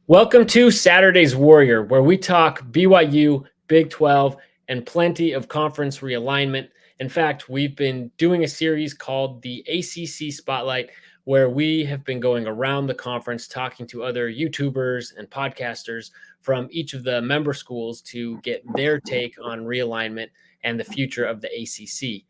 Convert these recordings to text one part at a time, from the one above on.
Welcome to Saturday's Warrior, where we talk BYU, Big 12, and plenty of conference realignment. In fact, we've been doing a series called the ACC Spotlight, where we have been going around the conference talking to other YouTubers and podcasters from each of the member schools to get their take on realignment and the future of the ACC.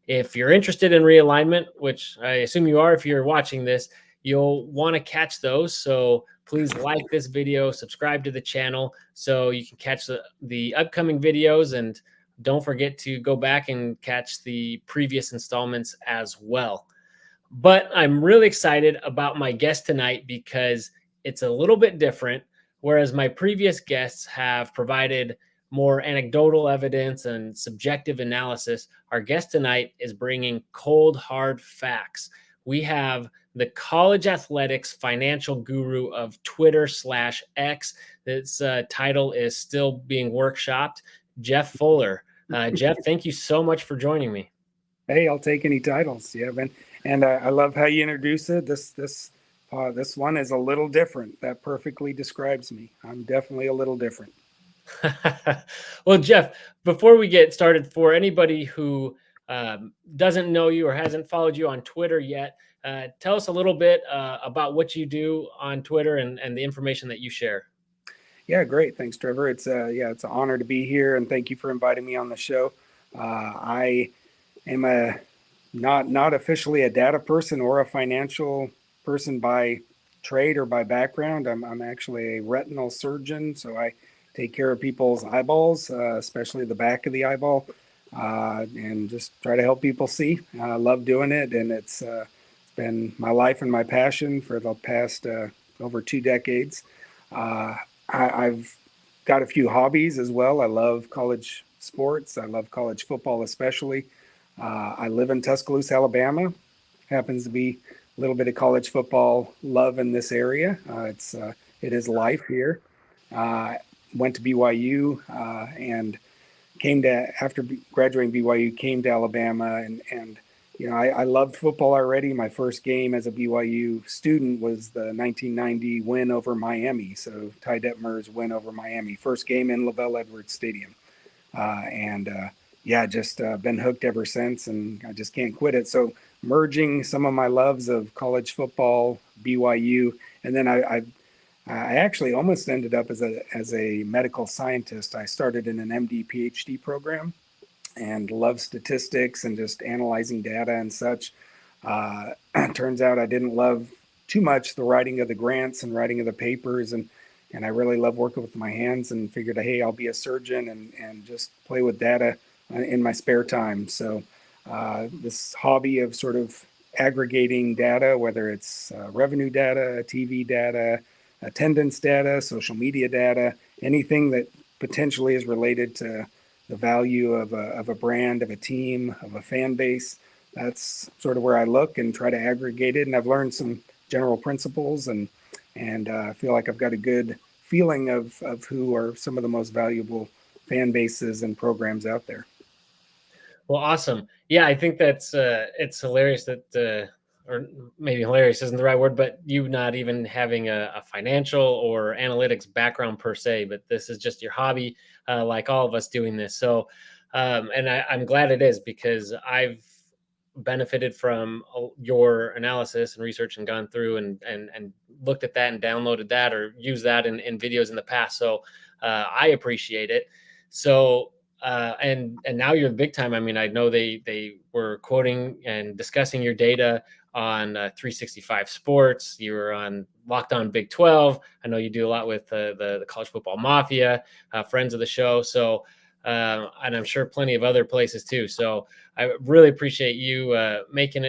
If you're interested in realignment, which I assume you are if you're watching this, you'll want to catch those. So please like this video, subscribe to the channel so you can catch the upcoming videos. And don't forget to go back and catch the previous installments as well. But I'm really excited about my guest tonight because it's a little bit different. Whereas my previous guests have provided more anecdotal evidence and subjective analysis, our guest tonight is bringing cold, hard facts. We have the college athletics financial guru of Twitter/X. This title is still being workshopped, Jeff Fuller. Jeff, thank you so much for joining me. Hey, I'll take any titles. Yeah, man. And I love how you introduce it. This one is a little different. That perfectly describes me. I'm definitely a little different. Well, Jeff, before we get started, for anybody who doesn't know you or hasn't followed you on Twitter yet, tell us a little bit about what you do on Twitter and the information that you share. Yeah, great. Thanks, Trevor. It's it's an honor to be here, and thank you for inviting me on the show. I am not officially a data person or a financial person by trade or by background. I'm actually a retinal surgeon, so I take care of people's eyeballs, especially the back of the eyeball, and just try to help people see. I love doing it, and it's been my life and my passion for the past over 2 decades. I've got a few hobbies as well. I love college sports. I love college football especially. I live in Tuscaloosa, Alabama. Happens to be a little bit of college football love in this area. It is life here. Went to BYU and came to after graduating BYU, came to Alabama, and I loved football already. My first game as a BYU student was the 1990 win over Miami. So Ty Detmer's win over Miami, first game in LaVell Edwards Stadium, and just been hooked ever since, and I just can't quit it. So merging some of my loves of college football, BYU, and then I actually almost ended up as a medical scientist. I started in an MD PhD program and love statistics and just analyzing data and such. Turns out I didn't love too much the writing of the grants and writing of the papers, and I really love working with my hands, and figured, hey, I'll be a surgeon and just play with data in my spare time. So this hobby of sort of aggregating data, whether it's revenue data, TV data, attendance data, social media data, anything that potentially is related to the value of a brand, of a team, of a fan base. That's sort of where I look and try to aggregate it. And I've learned some general principles, and I feel like I've got a good feeling of who are some of the most valuable fan bases and programs out there. Well, awesome. Yeah, I think that's it's hilarious that or maybe hilarious isn't the right word, but you not even having a financial or analytics background per se, but this is just your hobby, like all of us doing this. So, and I'm glad it is, because I've benefited from your analysis and research and gone through and looked at that and downloaded that or used that in videos in the past. So I appreciate it. So and now you're big time. I mean, I know they were quoting and discussing your data on 365 Sports. You were on Locked On Big 12. I know you do a lot with the College Football Mafia, friends of the show. So, and I'm sure plenty of other places too. So I really appreciate you making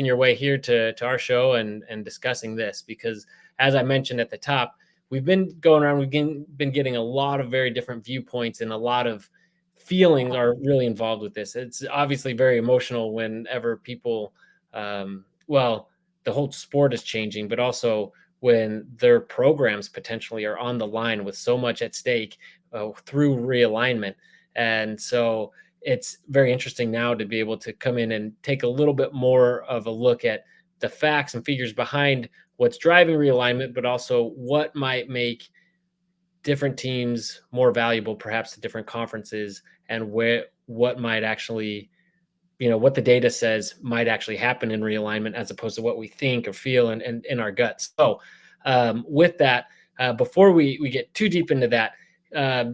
your way here to our show and discussing this, because as I mentioned at the top, we've been going around, we've been getting a lot of very different viewpoints, and a lot of feelings are really involved with this. It's obviously very emotional whenever people, the whole sport is changing, but also when their programs potentially are on the line with so much at stake through realignment. And so it's very interesting now to be able to come in and take a little bit more of a look at the facts and figures behind what's driving realignment, but also what might make different teams more valuable, perhaps to different conferences, and what might actually, what the data says might actually happen in realignment as opposed to what we think or feel and in our guts. So with that, before we get too deep into that,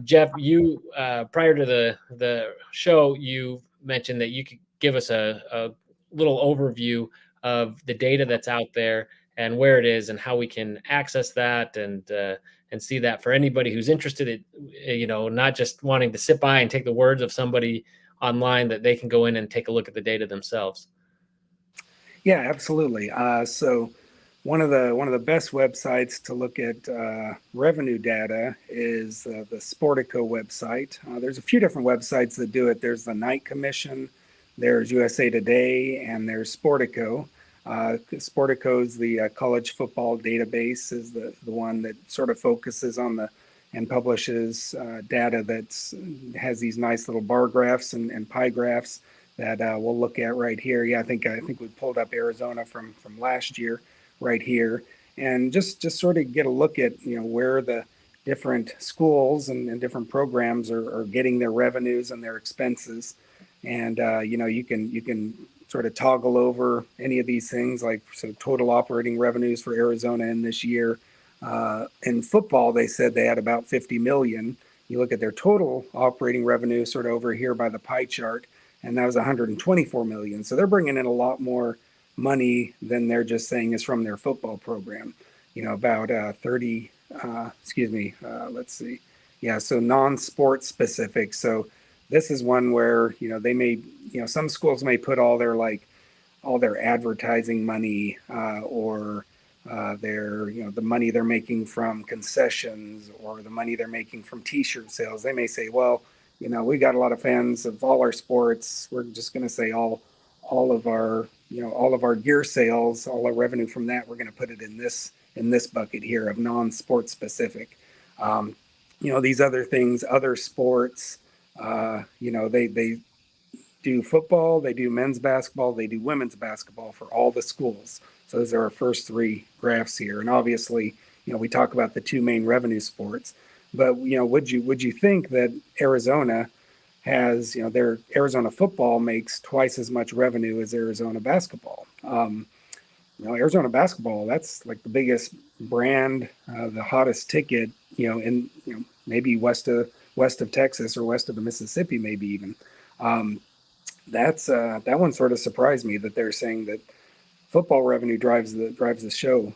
Jeff, you prior to the show, you mentioned that you could give us a little overview of the data that's out there and where it is and how we can access that and see that for anybody who's interested in, not just wanting to sit by and take the words of somebody online, that they can go in and take a look at the data themselves. Yeah, absolutely. So one of the best websites to look at revenue data is the Sportico website. There's a few different websites that do it. There's the Knight Commission, there's USA Today, and there's Sportico. Sportico is the college football database, is the one that sort of focuses on and publishes data that has these nice little bar graphs and pie graphs that we'll look at right here. Yeah, I think we pulled up Arizona from last year right here, and just sort of get a look at where the different schools and different programs are getting their revenues and their expenses, and you can sort of toggle over any of these things, like so total operating revenues for Arizona in this year. In football, they said they had about 50 million. You look at their total operating revenue sort of over here by the pie chart, and that was 124 million. So they're bringing in a lot more money than they're just saying is from their football program. About 30, let's see. Yeah, so non-sport specific. So this is one where, they may, some schools may put all their advertising money or their, the money they're making from concessions or the money they're making from t-shirt sales. They may say, well, we got a lot of fans of all our sports. We're just going to say all of our, all of our gear sales, all our revenue from that, we're going to put it in this bucket here of non-sport specific. These other things, other sports, they do football, they do men's basketball, they do women's basketball for all the schools. So those are our first three graphs here. And obviously, we talk about the two main revenue sports. But would you think that Arizona has, their Arizona football makes twice as much revenue as Arizona basketball? Arizona basketball, that's like the biggest brand, the hottest ticket, in maybe west of Texas or west of the Mississippi, maybe even. That one sort of surprised me that they're saying that football revenue drives the show.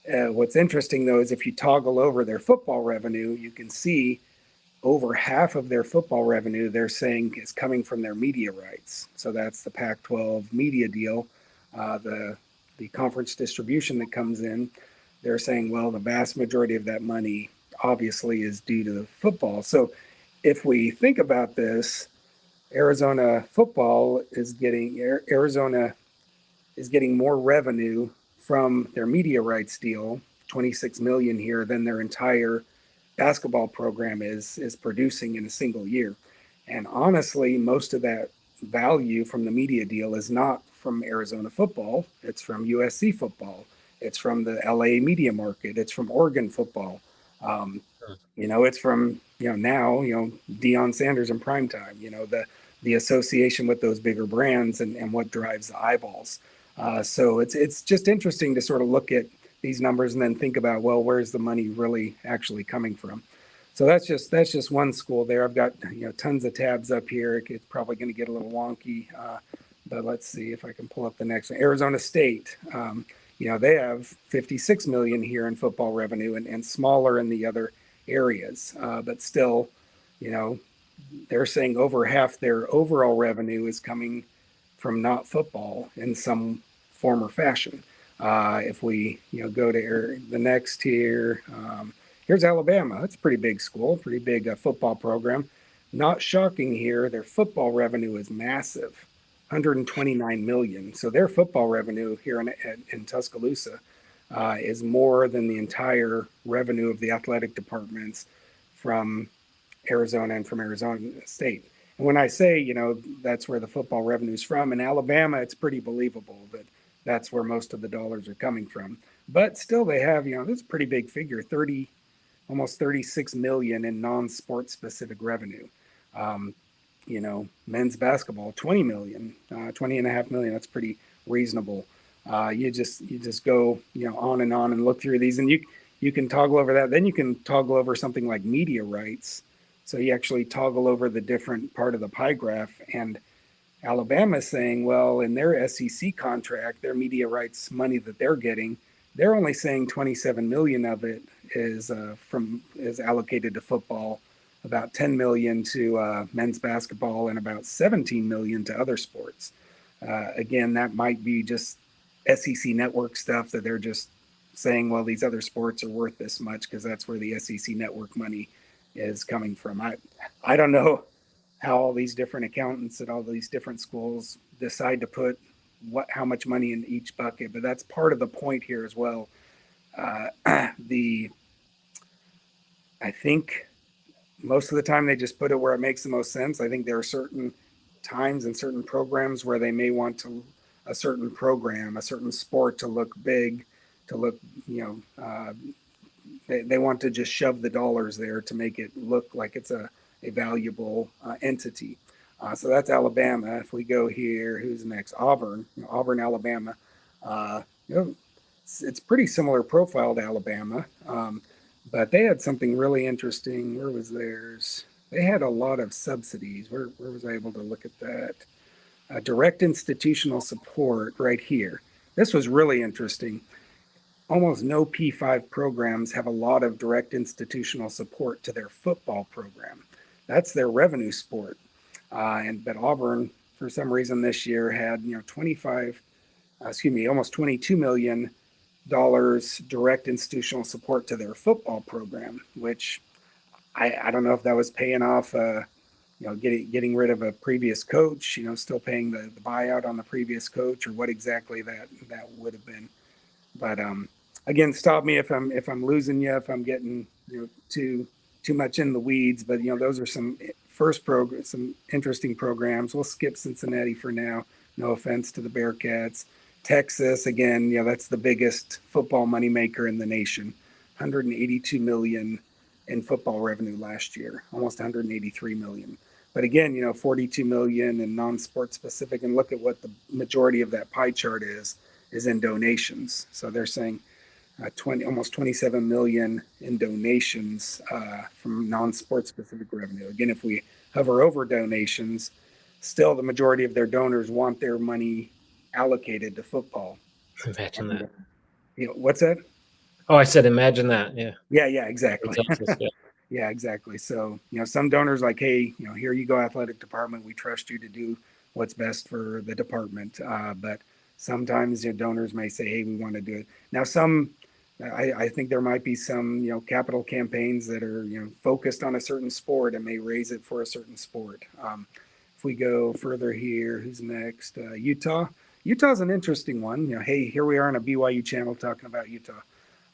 What's interesting though is if you toggle over their football revenue, you can see over half of their football revenue they're saying is coming from their media rights. So that's the Pac-12 media deal, the conference distribution that comes in. They're saying, well, the vast majority of that money obviously is due to football. So if we think about this, Arizona is getting more revenue from their media rights deal, 26 million here, than their entire basketball program is producing in a single year. And honestly, most of that value from the media deal is not from Arizona football. It's from USC football. It's from the LA media market. It's from Oregon football. It's from, now, Deion Sanders in primetime, the association with those bigger brands and what drives the eyeballs. So it's just interesting to sort of look at these numbers and then think about, well, where's the money really actually coming from? So that's just one school there. I've got tons of tabs up here. It's probably going to get a little wonky, but let's see if I can pull up the next one. Arizona State. They have 56 million here in football revenue and smaller in the other areas, but still, they're saying over half their overall revenue is coming from not football in some form or fashion. If we go to the next here, here's Alabama. That's a pretty big school, pretty big football program. Not shocking here, their football revenue is massive, 129 million. So their football revenue here in Tuscaloosa is more than the entire revenue of the athletic departments from Arizona and from Arizona State. And when I say, that's where the football revenue is from, in Alabama, it's pretty believable that that's where most of the dollars are coming from. But still, they have, this is a pretty big figure, almost 36 million in non-sport specific revenue. Um, men's basketball, 20 million, 20 and a half million. That's pretty reasonable. You just go, on and look through these, and you can toggle over that. Then you can toggle over something like media rights. So you actually toggle over the different part of the pie graph, and Alabama is saying, well, in their SEC contract, their media rights money that they're getting, they're only saying 27 million of it is allocated to football, about 10 million to men's basketball, and about 17 million to other sports. Again, that might be just SEC network stuff that they're just saying, well, these other sports are worth this much because that's where the SEC network money is coming from. I don't know how all these different accountants at all these different schools decide to put how much money in each bucket, but that's part of the point here as well. I think most of the time they just put it where it makes the most sense. I think there are certain times and certain programs where they may want a certain program, a certain sport to look big, to look, they want to just shove the dollars there to make it look like it's a valuable entity. So that's Alabama. If we go here, who's next? Auburn, Alabama. It's pretty similar profile to Alabama, but they had something really interesting. Where was theirs? They had a lot of subsidies. Where was I able to look at that? Direct institutional support right here. This was really interesting. Almost no P5 programs have a lot of direct institutional support to their football program. That's their revenue sport. But Auburn, for some reason this year, had almost $22 million direct institutional support to their football program, which I don't know if that was paying off, getting rid of a previous coach, still paying the buyout on the previous coach, or what exactly that would have been. But again, stop me if I'm losing you, if I'm getting too much in the weeds. But those are some some interesting programs. We'll skip Cincinnati for now. No offense to the Bearcats. Texas, again, that's the biggest football moneymaker in the nation. 182 million in football revenue last year, almost 183 million. But again, 42 million in non-sport specific. And look at what the majority of that pie chart is in donations. So they're saying almost 27 million in donations from non-sport specific revenue. Again, if we hover over donations, still the majority of their donors want their money allocated to football. Imagine that. What's that? Oh, I said, imagine that. Yeah. Yeah, exactly. Yeah. Yeah, exactly. So, some donors like, hey, here you go, athletic department. We trust you to do what's best for the department. But sometimes your donors may say, hey, we want to do it. Now, I think there might be some, capital campaigns that are, focused on a certain sport and may raise it for a certain sport. If we go further here, who's next? Utah. Utah's an interesting one. Hey, here we are on a BYU channel talking about Utah.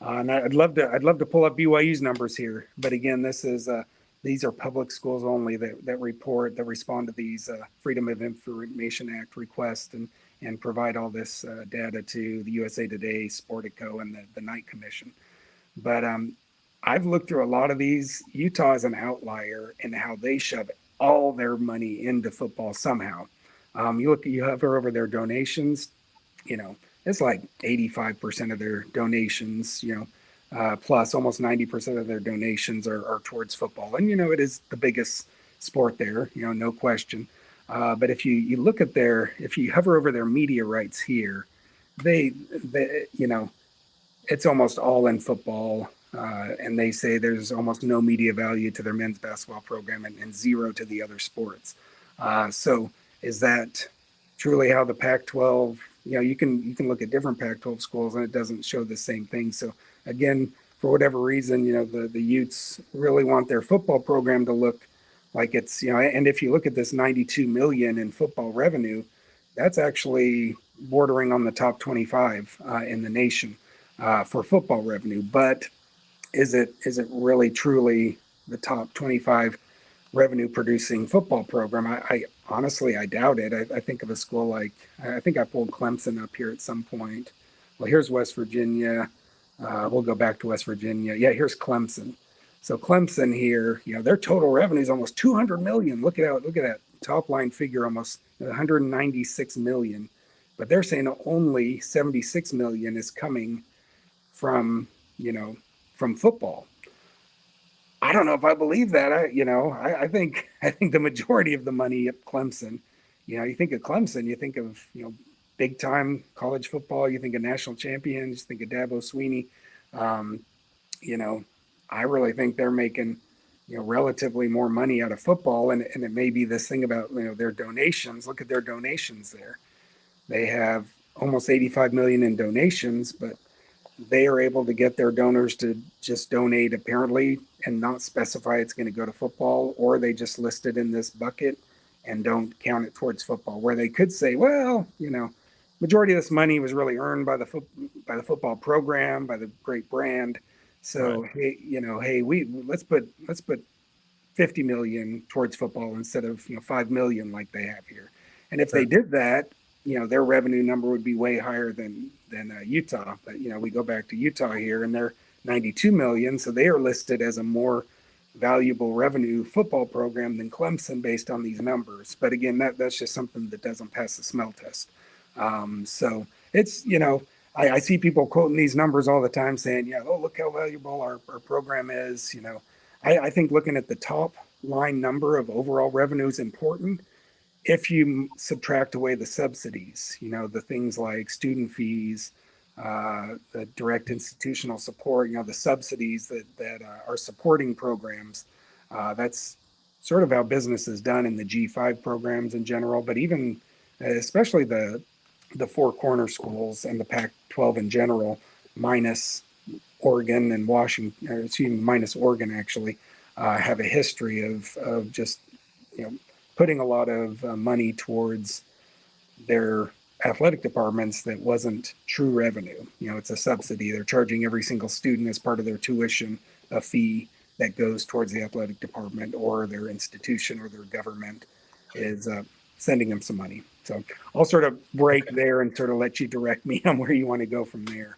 And I'd love to pull up BYU's numbers here, but again, these are public schools only that respond to these Freedom of Information Act requests and provide all this data to the USA Today, Sportico, and the Knight Commission. But I've looked through a lot of these. Utah is an outlier in how they shove all their money into football somehow. You hover over their donations, it's like 85% of their donations, plus almost 90% of their donations are towards football. And, it is the biggest sport there, no question. But if you look at if you hover over their media rights here, they it's almost all in football. And they say there's almost no media value to their men's basketball program and zero to the other sports. So is that truly how the Pac-12, you can look at different Pac-12 schools and it doesn't show the same thing. So again, for whatever reason, the Utes really want their football program to look like it's, and if you look at this 92 million in football revenue, that's actually bordering on the top 25 in the nation for football revenue. But is it really truly the top 25 revenue producing football program. I honestly, I doubt it. I think of a school like, I think I pulled Clemson up here at some point. Well, here's West Virginia. We'll go back to West Virginia. Yeah, here's Clemson. So Clemson here, their total revenue is almost 200 million. Look at that top line figure, almost 196 million. But they're saying only 76 million is coming from, from football. I don't know if I believe that. I think the majority of the money at Clemson, you think of Clemson, you think of, big time college football, you think of national champions, you think of Dabo Sweeney. Um, you know, I really think they're making, relatively more money out of football. And it may be this thing about, their donations. Look at their donations there. They have almost 85 million in donations, but they are able to get their donors to just donate apparently and not specify it's going to go to football, or they just list it in this bucket and don't count it towards football, where they could say, well, majority of this money was really earned by the football program, by the great brand. So, right. Hey, we let's put 50 million towards football instead of 5 million like they have here. And if they did that, their revenue number would be way higher than Utah. But we go back to Utah here, and they're 92 million, so they are listed as a more valuable revenue football program than Clemson based on these numbers. But again, that's just something that doesn't pass the smell test. So it's I see people quoting these numbers all the time, saying, look how valuable our program is. I think looking at the top line number of overall revenue is important. If you subtract away the subsidies, the things like student fees, the direct institutional support, the subsidies that are supporting programs, that's sort of how business is done in the G5 programs in general, but even especially the four corner schools and the Pac-12 in general, minus Oregon and Washington, minus Oregon actually, have a history of just, putting a lot of money towards their athletic departments that wasn't true revenue. It's a subsidy. They're charging every single student as part of their tuition a fee that goes towards the athletic department, or their institution or their government is sending them some money. So I'll sort of break there and sort of let you direct me on where you want to go from there.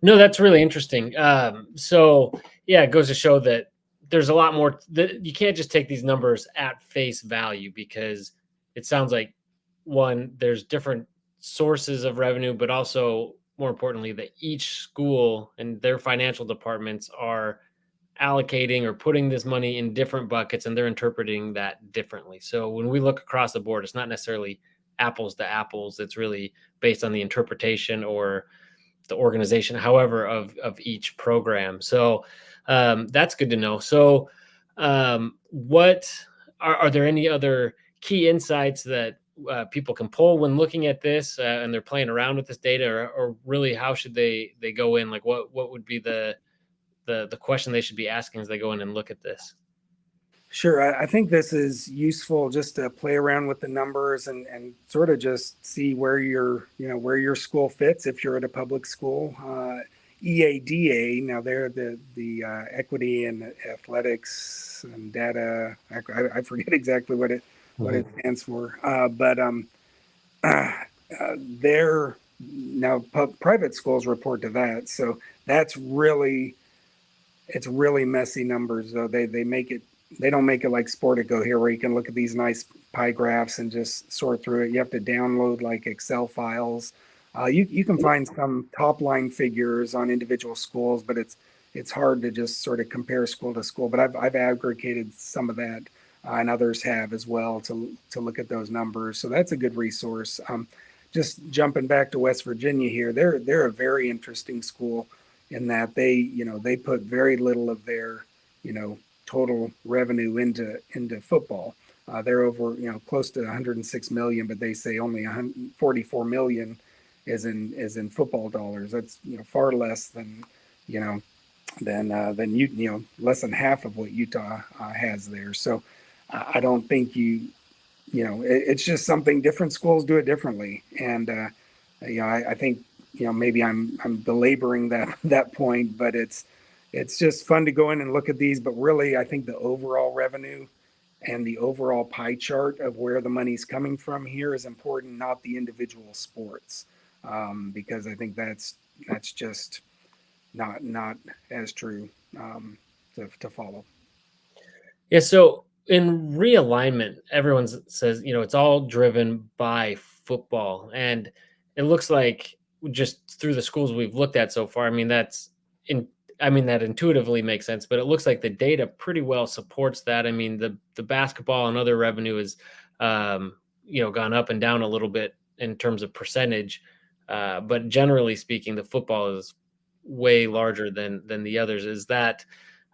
No, that's really interesting. So yeah, it goes to show that there's a lot more that you can't just take these numbers at face value, because it sounds like, one, there's different sources of revenue, but also more importantly, that each school and their financial departments are allocating or putting this money in different buckets, and they're interpreting that differently. So when we look across the board, it's not necessarily apples to apples. It's really based on the interpretation or the organization, however, of each program. So that's good to know. So what are there any other key insights that people can pull when looking at this and they're playing around with this data, or really how should they go in? Like what would be the question they should be asking as they go in and look at this? Sure. I think this is useful just to play around with the numbers and sort of just see where where your school fits. If you're at a public school, EADA, now they're the Equity and Athletics and Data. I forget exactly what it stands for, but they're now private schools report to that. So it's really messy numbers though. They don't make it like Sportico here, where you can look at these nice pie graphs and just sort through it. You have to download like Excel files. You can find some top line figures on individual schools, but it's hard to just sort of compare school to school. But I've aggregated some of that, and others have as well, to look at those numbers. So that's a good resource. Just jumping back to West Virginia here, they're a very interesting school in that they put very little of their total revenue into football. They're over close to 106 million, but they say only 144 million is in football dollars. That's far less than less than half of what Utah has there. So I don't think it's just something different schools do it differently, and I think maybe I'm belaboring that point, but it's just fun to go in and look at these. But really, I think the overall revenue and the overall pie chart of where the money's coming from here is important, not the individual sports, because I think that's just not as true to follow. Yeah, so in realignment, everyone says, it's all driven by football. And it looks like just through the schools we've looked at so far, in that intuitively makes sense, but it looks like the data pretty well supports that. I mean, the basketball and other revenue is gone up and down a little bit in terms of percentage. But generally speaking, the football is way larger than the others. Is that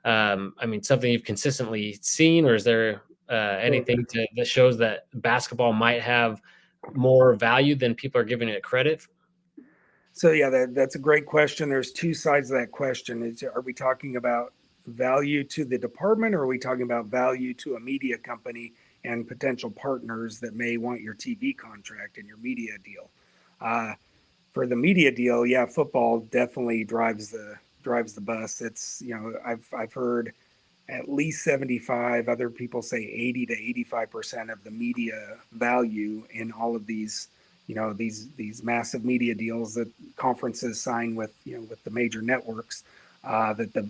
something you've consistently seen, or is there anything that shows that basketball might have more value than people are giving it credit? So yeah, that's a great question. There's two sides of that question. Are we talking about value to the department, or are we talking about value to a media company and potential partners that may want your TV contract and your media deal? For the media deal, yeah, football definitely drives the bus. It's, I've heard at least 75, other people say 80 to 85% of the media value in all of these, these massive media deals that conferences sign with, with the major networks. That the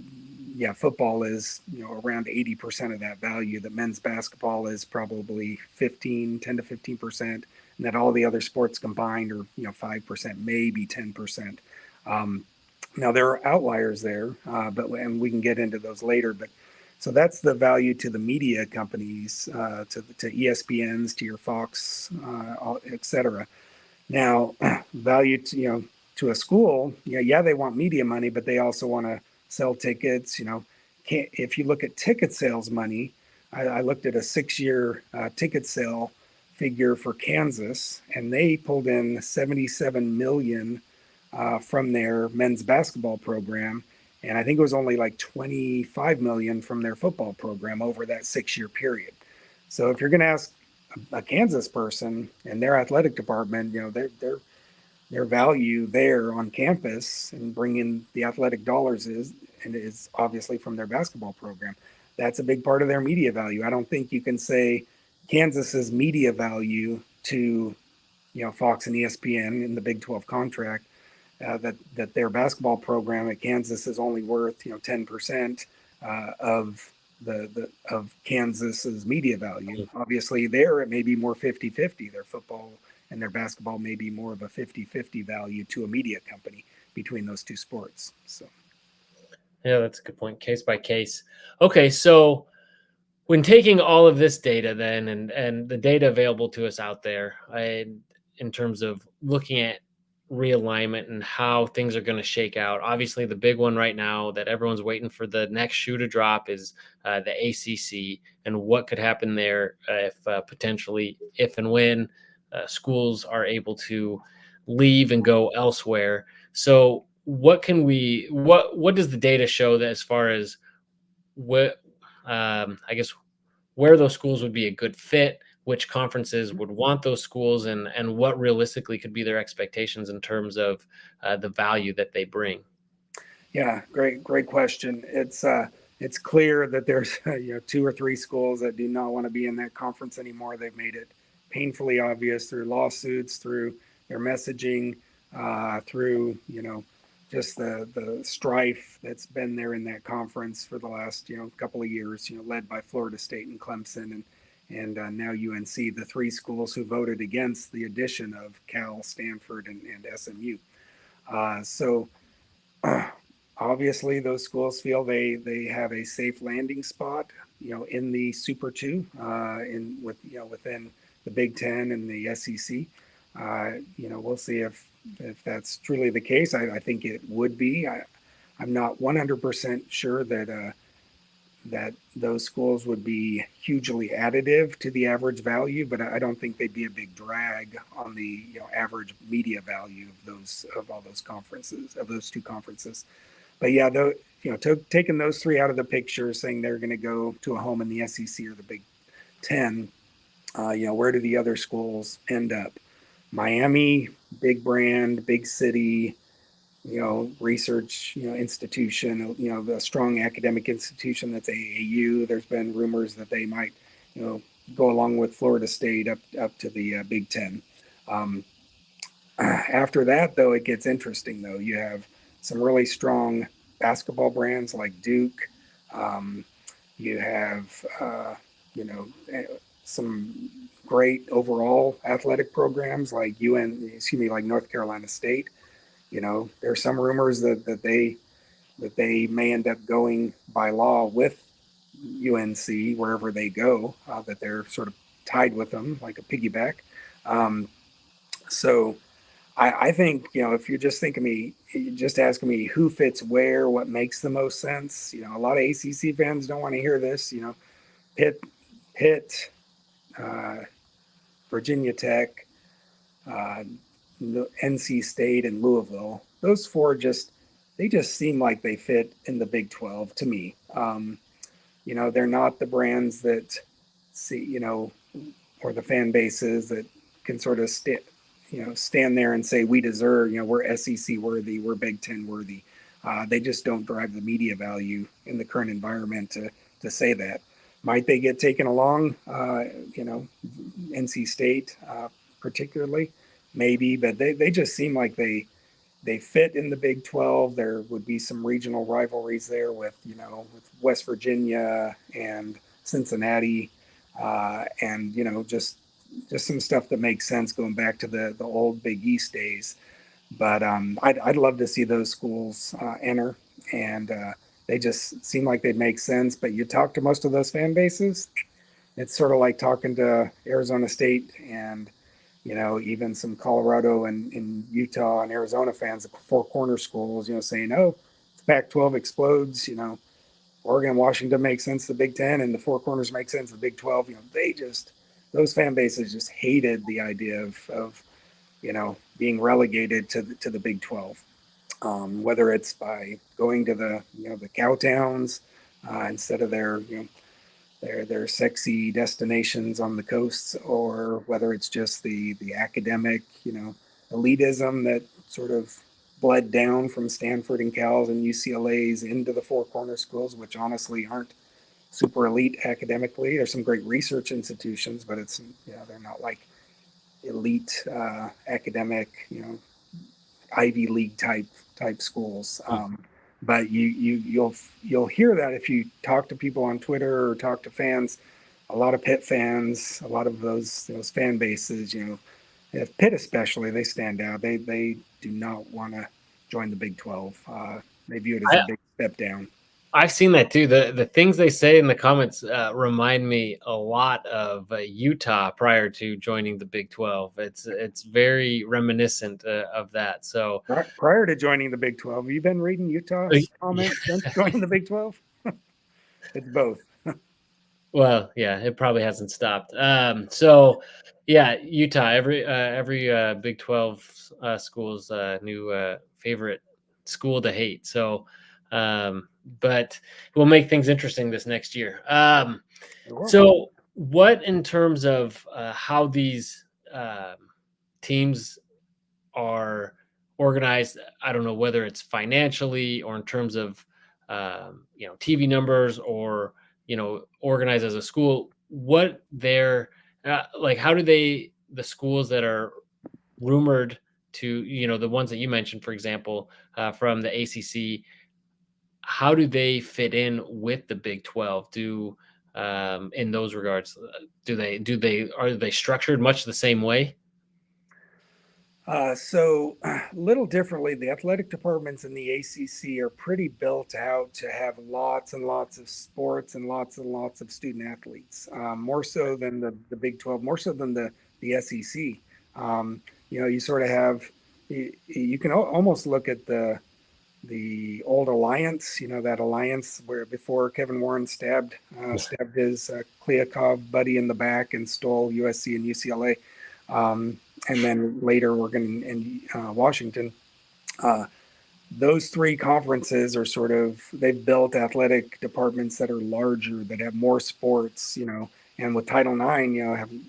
Yeah, football is, around 80% of that value. That men's basketball is probably 10 to 15%, and that all the other sports combined are, 5%, maybe 10%. Now there are outliers there, and we can get into those later. But so that's the value to the media companies, to ESPNs, to your Fox, etc. Now, value to, to a school, yeah, they want media money, but they also want to sell tickets. If you look at ticket sales money, I looked at a 6-year ticket sale figure for Kansas, and they pulled in 77 million from their men's basketball program, and I think it was only like 25 million from their football program over that 6-year period. So if you're going to ask a Kansas person and their athletic department, their value there on campus and bringing the athletic dollars is obviously from their basketball program. That's a big part of their media value. I don't think you can say Kansas's media value to, Fox and ESPN in the Big 12 contract, that their basketball program at Kansas is only worth 10% of of Kansas's media value. Obviously, there it may be more 50-50. Their football and their basketball may be more of a 50-50 value to a media company between those two sports. So Yeah, that's a good point. Case by case. Okay, so when taking all of this data then and the data available to us out there, in terms of looking at realignment and how things are going to shake out, obviously the big one right now that everyone's waiting for the next shoe to drop is the ACC and what could happen there if potentially, if and when schools are able to leave and go elsewhere. So what does the data show that as far as what I guess where those schools would be a good fit, which conferences would want those schools, and what realistically could be their expectations in terms of the value that they bring? yeah, great question. It's clear that there's 2 or 3 schools that do not want to be in that conference anymore. They've made it painfully obvious through lawsuits, through their messaging, through just the strife that's been there in that conference for the last couple of years. Led by Florida State and Clemson, and now UNC, the 3 schools who voted against the addition of Cal, Stanford, and SMU. So obviously, those schools feel they have a safe landing spot, in the Super Two, within the Big Ten and the SEC. We'll see if that's truly the case. I think it would be. I'm not 100% sure that those schools would be hugely additive to the average value, but I don't think they'd be a big drag on the average media value of all those conferences, of those 2 conferences. But yeah, though, taking those 3 out of the picture, saying they're going to go to a home in the SEC or the Big Ten, where do the other schools end up? Miami, big brand, big city, research, institution, a strong academic institution that's AAU. There's been rumors that they might go along with Florida State up to the Big Ten. Um, After that, though, it gets interesting. Though you have some really strong basketball brands like Duke. Um, you have some great overall athletic programs like like North Carolina State. There are some rumors that they may end up going by law with UNC wherever they go, that they're sort of tied with them like a piggyback. Um, so I think, if you're just thinking me, just asking me who fits where, what makes the most sense, a lot of ACC fans don't want to hear this, Pitt, Pitt, uh, Virginia Tech, uh, NC State, and Louisville. Those four they just seem like they fit in the Big 12 to me. They're not the brands that or the fan bases that can sort of stand there and say we deserve, we're SEC worthy, we're Big Ten worthy. They just don't drive the media value in the current environment to say that. Might they get taken along? NC State particularly, maybe, but they just seem like they fit in the Big 12. There would be some regional rivalries there with West Virginia and Cincinnati, and just some stuff that makes sense going back to the old Big East days. But I'd love to see those schools enter, and they just seem like they'd make sense. But you talk to most of those fan bases, it's sort of like talking to Arizona State and even some Colorado and Utah and Arizona fans, the Four Corner schools, saying, "Oh, the Pac-12 explodes." Oregon, Washington makes sense. The Big Ten and the Four Corners make sense. The Big 12, those fan bases just hated the idea of being relegated to the Big 12. Whether it's by going to the cow towns instead of their sexy destinations on the coasts, or whether it's just the academic elitism that sort of bled down from Stanford and Cal's and UCLA's into the Four Corner schools, which honestly aren't super elite academically. There's some great research institutions, but they're not like elite academic Ivy League type schools. But you'll hear that if you talk to people on Twitter or talk to fans. A lot of Pitt fans, a lot of those fan bases, if Pitt especially, they stand out. They do not want to join the Big 12. They view it as a big step down. I've seen that too. The things they say in the comments remind me a lot of Utah prior to joining the Big 12. It's very reminiscent of that. So prior to joining the Big 12, have you been reading Utah's comments since joining the Big 12? It's both. Well, yeah, it probably hasn't stopped. So yeah, Utah. Every Big 12 school's new favorite school to hate. So, but we'll make things interesting this next year. So, what in terms of how these teams are organized? I don't know whether it's financially or in terms of TV numbers or organized as a school. What they're like? How do the schools that are rumored to the ones that you mentioned, for example, from the ACC, how do they fit in with the Big 12? In those regards, are they structured much the same way? So a little differently, the athletic departments in the ACC are pretty built out to have lots and lots of sports and lots of student athletes, more so than the Big 12, more so than the SEC. You sort of have, you can almost look at the old alliance, that alliance where before Kevin Warren stabbed his Kliakov buddy in the back and stole USC and UCLA. And then later Oregon and Washington. Those three conferences are they've built athletic departments that are larger, that have more sports, and with Title IX,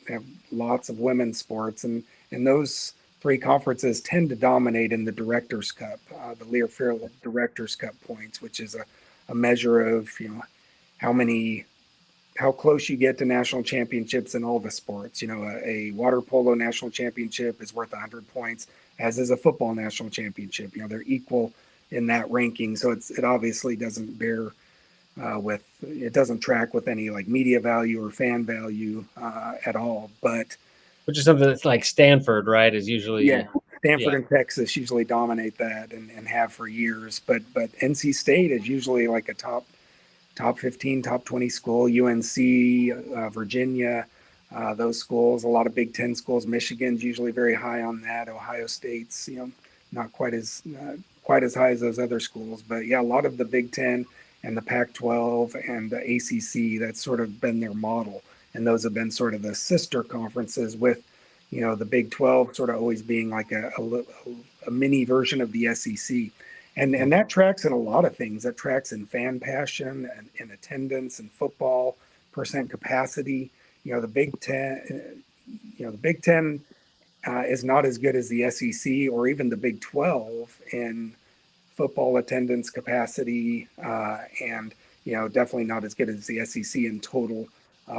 have lots of women's sports. And those three conferences tend to dominate in the Director's Cup, the Learfield Director's Cup points, which is a measure of, how many how close you get to national championships in all the sports. You know, a water polo national championship is worth 100 points, as is a football national championship. You know, they're equal in that ranking. So it obviously doesn't bear it doesn't track with any like media value or fan value at all. But Which is something that's like Stanford, right? Is yeah, usually, Stanford yeah. and Texas usually dominate that and have for years. But NC State is usually like a top 15, top 20 school. UNC, Virginia, those schools. A lot of Big Ten schools. Michigan's usually very high on that. Ohio State's, you know, not quite as high as those other schools. But yeah, a lot of the Big Ten and the Pac-12 and the ACC. That's sort of been their model, and those have been sort of the sister conferences with, you know, the Big 12 sort of always being like a mini version of the SEC. And that tracks in a lot of things. That tracks in fan passion and in attendance and football, percent capacity. You know, the Big Ten. The Big Ten is not as good as the SEC or even the Big 12 in football attendance capacity, and you know, definitely not as good as the SEC in total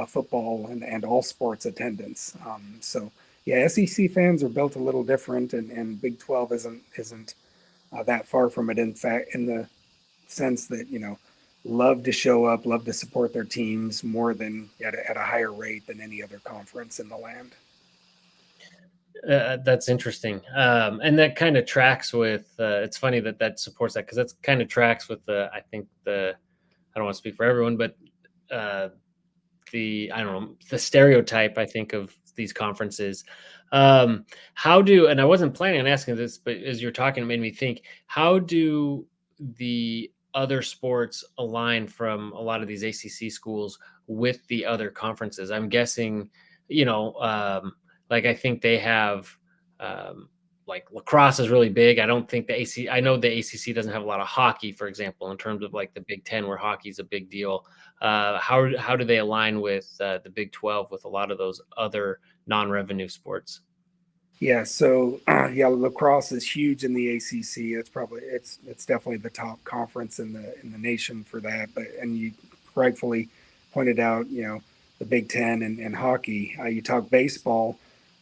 football and all sports attendance. So yeah, SEC fans are built a little different, and Big 12 isn't that far from it. In fact, in the sense that, you know, love to show up, love to support their teams more than at a higher rate than any other conference in the land. That's interesting, and that kind of tracks with. It's funny that that supports that because that's kind of tracks with the. I think the. I don't want to speak for everyone, but uh, the I don't know the stereotype I think of these conferences. How do and I wasn't planning on asking this, but as you're talking, it made me think. How do the other sports align from a lot of these ACC schools with the other conferences? I'm guessing, you know, like I think they have. Um, like lacrosse is really big. I don't think the AC. I know the ACC doesn't have a lot of hockey, for example, in terms of like the Big Ten, where hockey is a big deal. How do they align with the Big 12 with a lot of those other non-revenue sports? Yeah, so yeah, lacrosse is huge in the ACC. It's definitely the top conference in the nation for that. But and you rightfully pointed out, you know, the Big Ten and hockey. You talk baseball,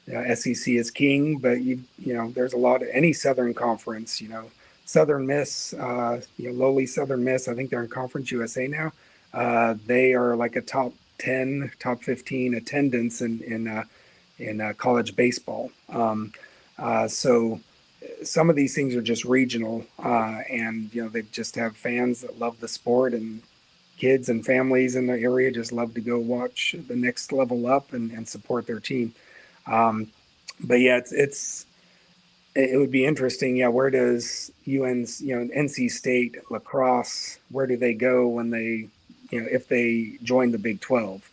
SEC is king, but you know, there's a lot of any Southern Conference. You know, Southern Miss, you know, lowly Southern Miss. I think they're in Conference USA now. They are like a top 10, top 15 attendance in college baseball. So some of these things are just regional, and you know, they just have fans that love the sport, and kids and families in the area just love to go watch the next level up and support their team. Um, but yeah, it would be interesting. Yeah, where does NC State lacrosse? Where do they go when they, you know, if they join the Big 12?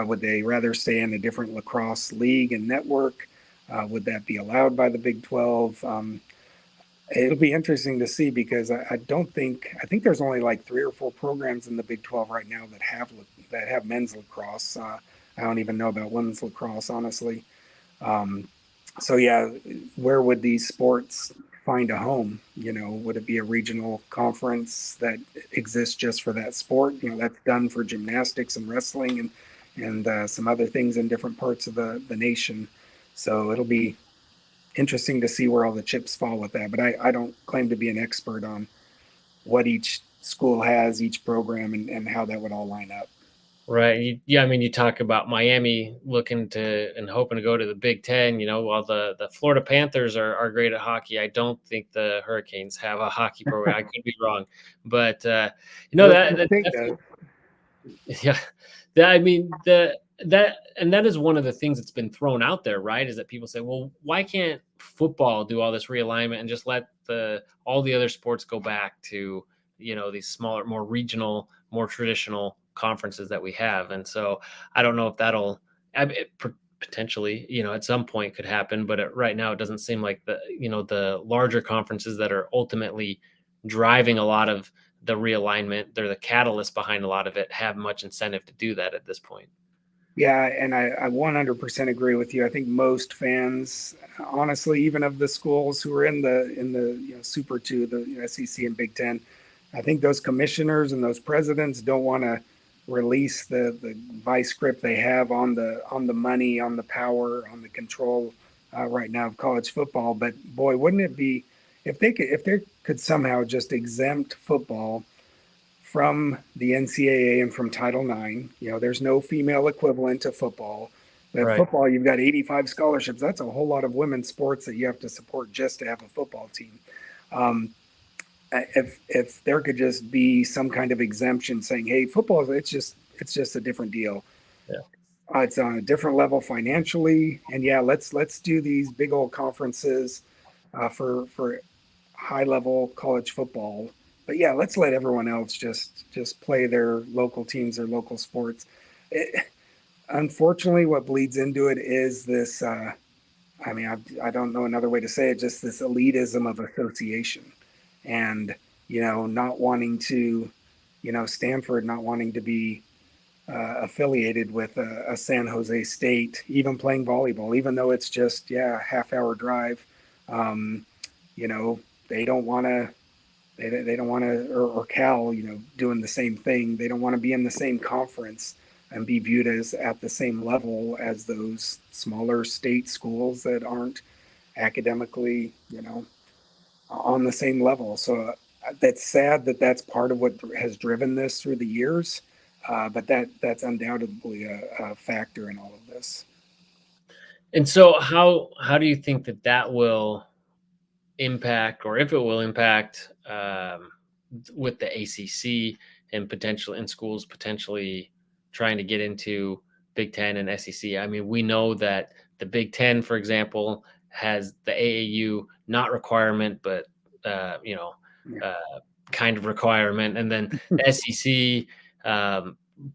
Would they rather stay in a different lacrosse league and network? Would that be allowed by the Big 12? It'll be interesting to see because I don't think I think there's only like 3 or 4 programs in the Big 12 right now that have men's lacrosse. I don't even know about women's lacrosse, honestly. Um, so yeah, where would these sports find a home? You know, would it be a regional conference that exists just for that sport? You know, that's done for gymnastics and wrestling and some other things in different parts of the nation. So it'll be interesting to see where all the chips fall with that. But I don't claim to be an expert on what each school has, each program, and how that would all line up. Right. Yeah. I mean, you talk about Miami looking to and hoping to go to the Big Ten. You know, while the Florida Panthers are great at hockey, I don't think the Hurricanes have a hockey program. I could be wrong, but you know But that state definitely. does. Yeah, I mean that is one of the things that's been thrown out there, right? Is that people say, well, why can't football do all this realignment and just let the all the other sports go back to, you know, these smaller, more regional, more traditional conferences that we have? And so I don't know if that'll potentially, you know, at some point could happen, but right now it doesn't seem like the larger conferences that are ultimately driving a lot of the realignment, they're the catalyst behind a lot of it, have much incentive to do that at this point. Yeah, and I 100% agree with you. I think most fans, honestly, even of the schools who are in the you know, Super Two, the SEC and Big Ten, I think those commissioners and those presidents don't want to release the vice grip they have on the money, on the power, on the control right now of college football. But boy, wouldn't it be if they could somehow just exempt football from the NCAA and from Title IX. You know, there's no female equivalent to football. But Right. football, you've got 85 scholarships. That's a whole lot of women's sports that you have to support just to have a football team. Um, if there could just be some kind of exemption saying, hey, football, it's just a different deal. Yeah. It's on a different level financially, and yeah, let's do these big old conferences for high level college football. But yeah, let's let everyone else just play their local teams, their local sports. Unfortunately, what bleeds into it is this. I mean, I don't know another way to say it. Just this elitism of association, and not wanting to, Stanford not wanting to be affiliated with a San Jose State, even playing volleyball, even though it's just half-hour drive. Um, you know, they don't want to. They don't want to, or Cal, doing the same thing. They don't want to be in the same conference and be viewed as at the same level as those smaller state schools that aren't academically, on the same level. So that's sad that that's part of what has driven this through the years. But that's undoubtedly a factor in all of this. And so how do you think that that will impact, or if it will impact, with the ACC and potential in schools potentially trying to get into Big Ten and SEC? I mean, we know that the Big Ten, for example, has the AAU not requirement, but you know, Yeah. uh, kind of requirement, and then the SEC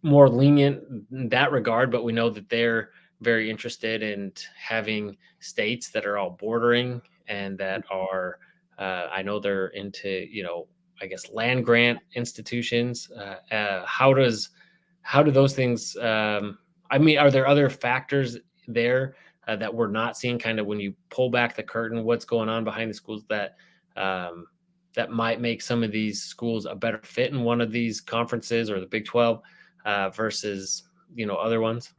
more lenient in that regard. But we know that they're very interested in having states that are all bordering and that are I know they're into, I guess, land grant institutions. How do those things? I mean, are there other factors there that we're not seeing? Kind of when you pull back the curtain, what's going on behind the schools um, that might make some of these schools a better fit in one of these conferences or the Big 12 versus other ones?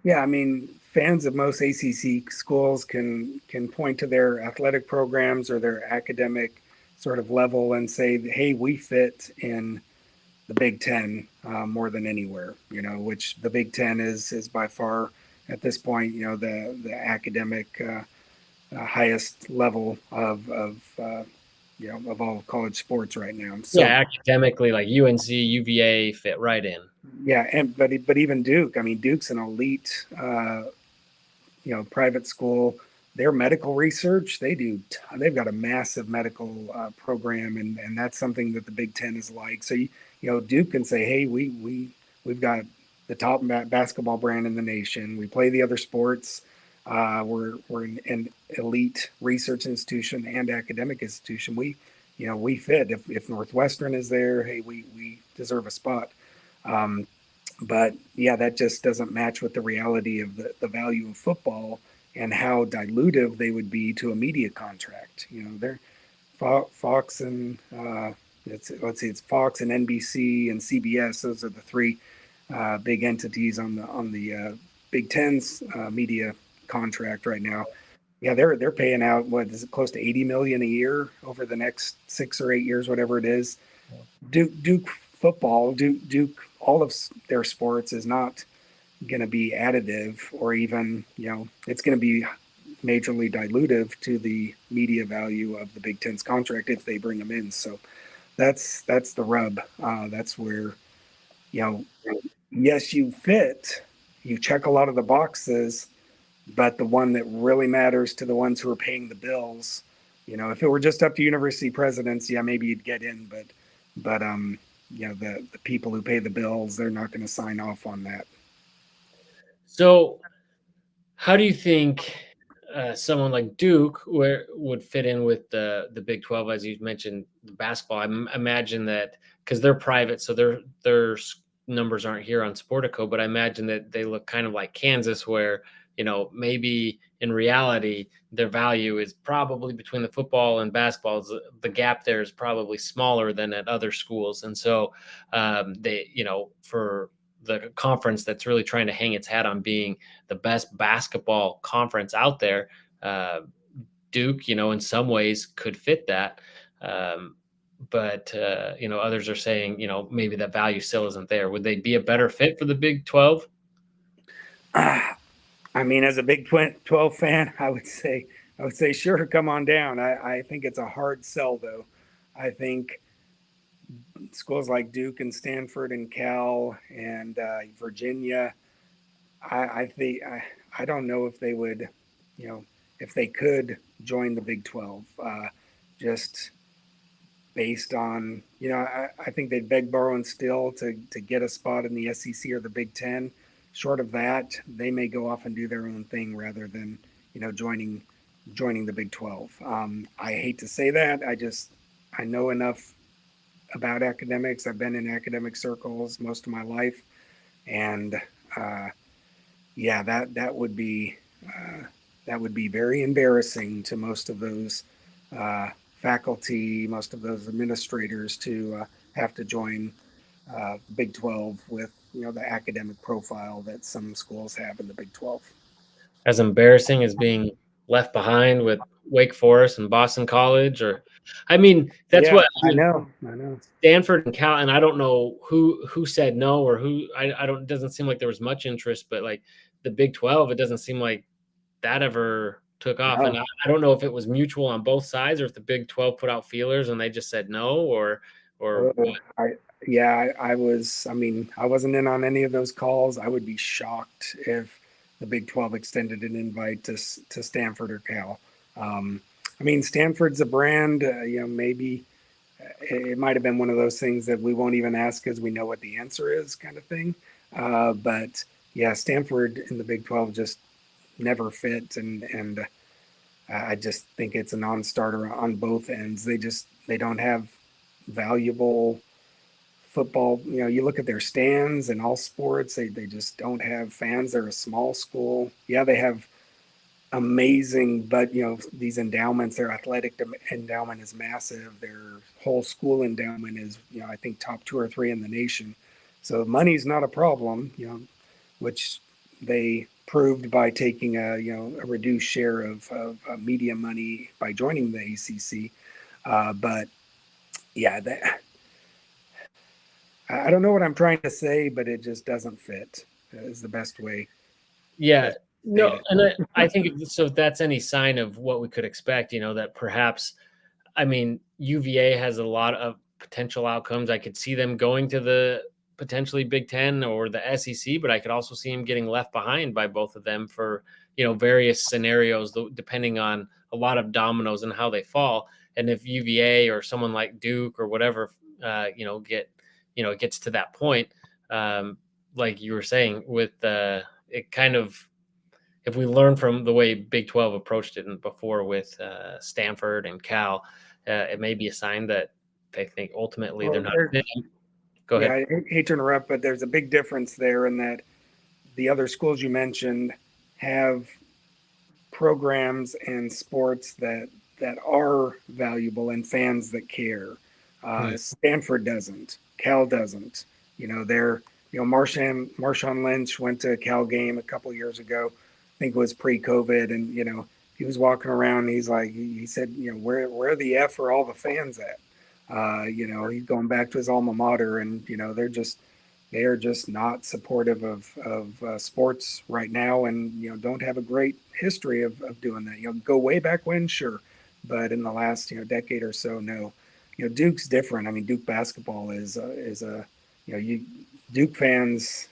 Yeah, I mean, fans of most ACC schools can point to their athletic programs or their academic sort of level and say, "Hey, we fit in the Big Ten more than anywhere." Which the Big Ten is by far at this point, the academic highest level of all college sports right now. Yeah, So academically, like UNC, UVA fit right in. yeah, and but even Duke, I mean, Duke's an elite private school. Their medical research, they've got a massive medical program, and that's something that the Big Ten is like. So Duke can say, hey, we've got the top basketball brand in the nation. We play the other sports. We're an elite research institution and academic institution. We fit. If Northwestern is there, hey, we deserve a spot. But yeah, that just doesn't match with the reality of the value of football and how dilutive they would be to a media contract. They're Fox and it's Fox and NBC and CBS. Those are the three big entities on the Big Ten's media contract right now. Yeah, they're paying out what is it, close to 80 million a year over the next 6 or 8 years, whatever it is. Duke football, Duke, all of their sports is not going to be additive or even, it's going to be majorly dilutive to the media value of the Big Ten's contract if they bring them in. So that's the rub. That's where, you know, yes, you fit, you check a lot of the boxes, but the one that really matters to the ones who are paying the bills, if it were just up to university presidents, yeah, maybe you'd get in, but the people who pay the bills, they're not going to sign off on that. So, how do you think someone like Duke would fit in with the Big 12, as you mentioned, the basketball? Imagine that because they're private, so their numbers aren't here on Sportico, but I imagine that they look kind of like Kansas, where maybe in reality, their value is probably between the football and basketball. The gap there is probably smaller than at other schools. And so they, for the conference that's really trying to hang its hat on being the best basketball conference out there, Duke, in some ways could fit that. But others are saying, maybe that value still isn't there. Would they be a better fit for the Big 12? I mean, as a Big 12 fan, I would say sure, come on down. I think it's a hard sell, though. I think schools like Duke and Stanford and Cal and Virginia, I think I don't know if they would, if they could join the Big 12, just based on, I think they'd beg, borrow, and steal to get a spot in the SEC or the Big 10. Short of that, they may go off and do their own thing rather than, joining the Big 12. I hate to say that. I know enough about academics. I've been in academic circles most of my life, and that would be very embarrassing to most of those faculty, most of those administrators to have to join Big 12 with the academic profile that some schools have in the Big 12. As embarrassing as being left behind with Wake Forest and Boston College, that's what I know. Stanford and Cal, and I don't know who said no or who. I don't. It doesn't seem like there was much interest, but like the Big 12, it doesn't seem like that ever took off. No. And I don't know if it was mutual on both sides or if the Big 12 put out feelers and they just said no or. I was. I mean, I wasn't in on any of those calls. I would be shocked if the Big 12 extended an invite to Stanford or Cal. Stanford's a brand. Maybe it might have been one of those things that we won't even ask because we know what the answer is, kind of thing. But yeah, Stanford in the Big 12 just never fit, and I just think it's a non-starter on both ends. They don't have valuable football. You look at their stands in all sports, they just don't have fans. They're a small school. Yeah, they have amazing, but these endowments, their athletic endowment is massive. Their whole school endowment is, I think top 2 or 3 in the nation. So money's not a problem, which they proved by taking a reduced share of media money by joining the ACC. But yeah, I don't know what I'm trying to say, but it just doesn't fit. Is the best way. Yeah, no, and I think so. If that's any sign of what we could expect, that perhaps, UVA has a lot of potential outcomes. I could see them going to the potentially Big 10 or the SEC, but I could also see them getting left behind by both of them for, various scenarios, depending on a lot of dominoes and how they fall. And if UVA or someone like Duke or whatever, it gets to that point, like you were saying, with it kind of, if we learn from the way Big 12 approached it before with Stanford and Cal, it may be a sign that they think ultimately they're not. Go ahead. Yeah, I hate to interrupt, but there's a big difference there in that the other schools you mentioned have programs and sports that are valuable and fans that care. Stanford doesn't. Cal doesn't. Marshawn Lynch went to a Cal game a couple of years ago. I think it was pre-COVID, and he was walking around. He said, where the F are all the fans at? He's going back to his alma mater, and they are just not supportive of sports right now, and don't have a great history of doing that. Go way back when, sure, but in the last decade or so, no. Duke's different. Duke basketball is Duke fans.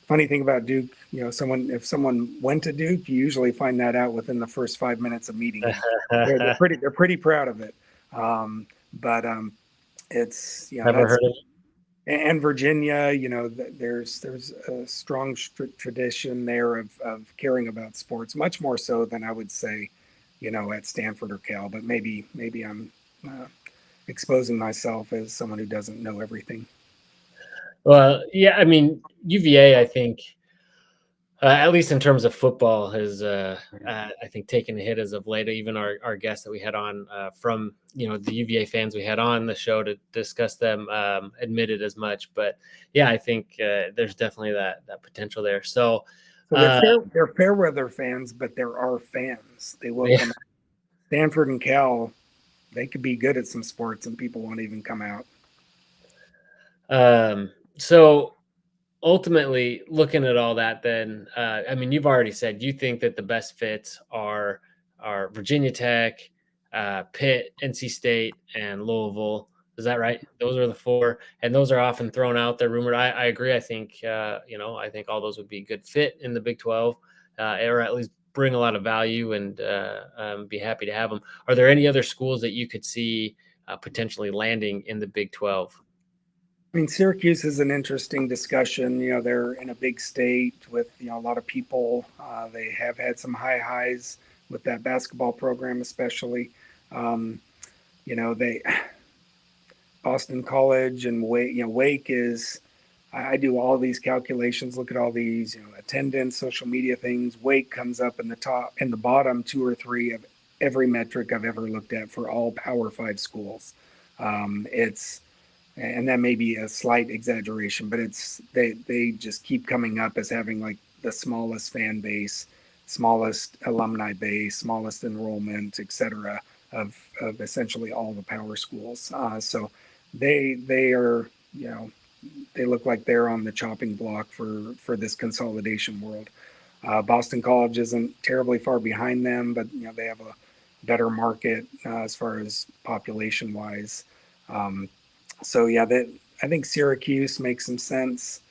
Funny thing about Duke, if someone went to Duke, you usually find that out within the first 5 minutes of meeting them. They're pretty proud of it. But it's Never heard of it. And Virginia, there's a strong tradition there of caring about sports, much more so than I would say, at Stanford or Cal. But maybe I'm exposing myself as someone who doesn't know everything. Well, yeah, UVA, I think At least in terms of football, has I think taken a hit as of late. Even our guest that we had on from the UVA fans we had on the show to discuss them admitted as much. But yeah, I think there's definitely that potential there. So So uh, they're fair weather fans, but there are fans. They will yeah. come out. Stanford and Cal, they could be good at some sports and people won't even come out. So ultimately, looking at all that, then I mean, you've already said you think that the best fits are Virginia Tech, Pitt, NC State, and Louisville. Is that right? Those are the four, and those are often thrown out there, rumored. I agree. I think I think all those would be a good fit in the Big 12, or at least bring a lot of value and be happy to have them. Are there any other schools that you could see potentially landing in the Big 12? I mean, Syracuse is an interesting discussion. They're in a big state with a lot of people. They have had some high highs with that basketball program, especially. Um, they Boston College and Wake. Wake is. I do all these calculations. Look at all these, attendance, social media things. Wake comes up in the bottom two or three of every metric I've ever looked at for all Power Five schools. It's and that may be a slight exaggeration, but they just keep coming up as having like the smallest fan base, smallest alumni base, smallest enrollment, etc. Of essentially all the power schools. So they are they look like they're on the chopping block for this consolidation world. Boston College isn't terribly far behind them, but they have a better market as far as population wise. Um, so yeah, that I think Syracuse makes some sense.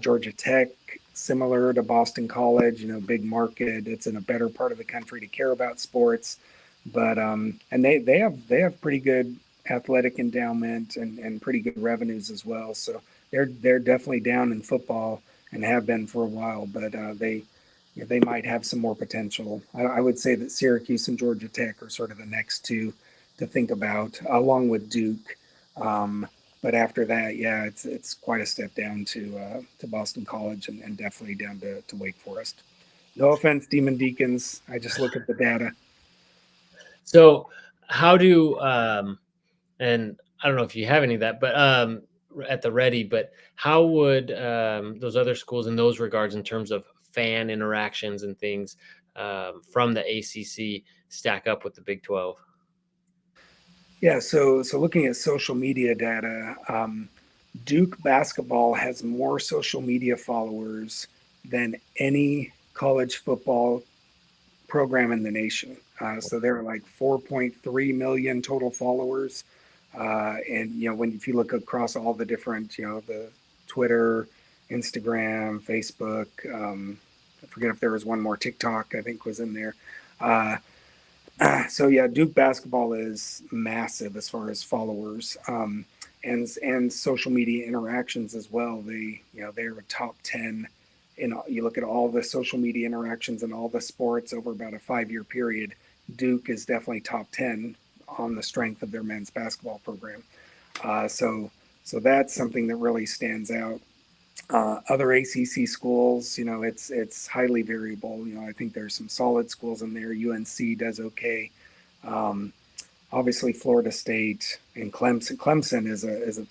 Georgia Tech, similar to Boston College, big market. It's in a better part of the country to care about sports, but and they have pretty good athletic endowment and pretty good revenues as well. So they're definitely down in football and have been for a while, but they might have some more potential. I would say that Syracuse and Georgia Tech are sort of the next two to think about, along with Duke. Um, but after that, yeah, it's quite a step down to Boston College and definitely down to Wake Forest. No offense, Demon Deacons. I just look at the data. So how do and I don't know if you have any of that, but at the ready, but how would those other schools in those regards, in terms of fan interactions and things from the ACC, stack up with the Big 12? Yeah, so looking at social media data, Duke basketball has more social media followers than any college football program in the nation. So there are like 4.3 million total followers. And if you look across all the different, the Twitter, Instagram, Facebook, I forget if there was one more, TikTok, I think was in there. Uh, so yeah, Duke basketball is massive as far as followers, and social media interactions as well. They're a top 10. You look at all the social media interactions in all the sports over about a 5-year period. Duke is definitely top 10 on the strength of their men's basketball program. So that's something that really stands out. Other ACC schools, it's highly variable. I think there's some solid schools in there. UNC does okay. Um, Obviously, Florida State and Clemson. Clemson is a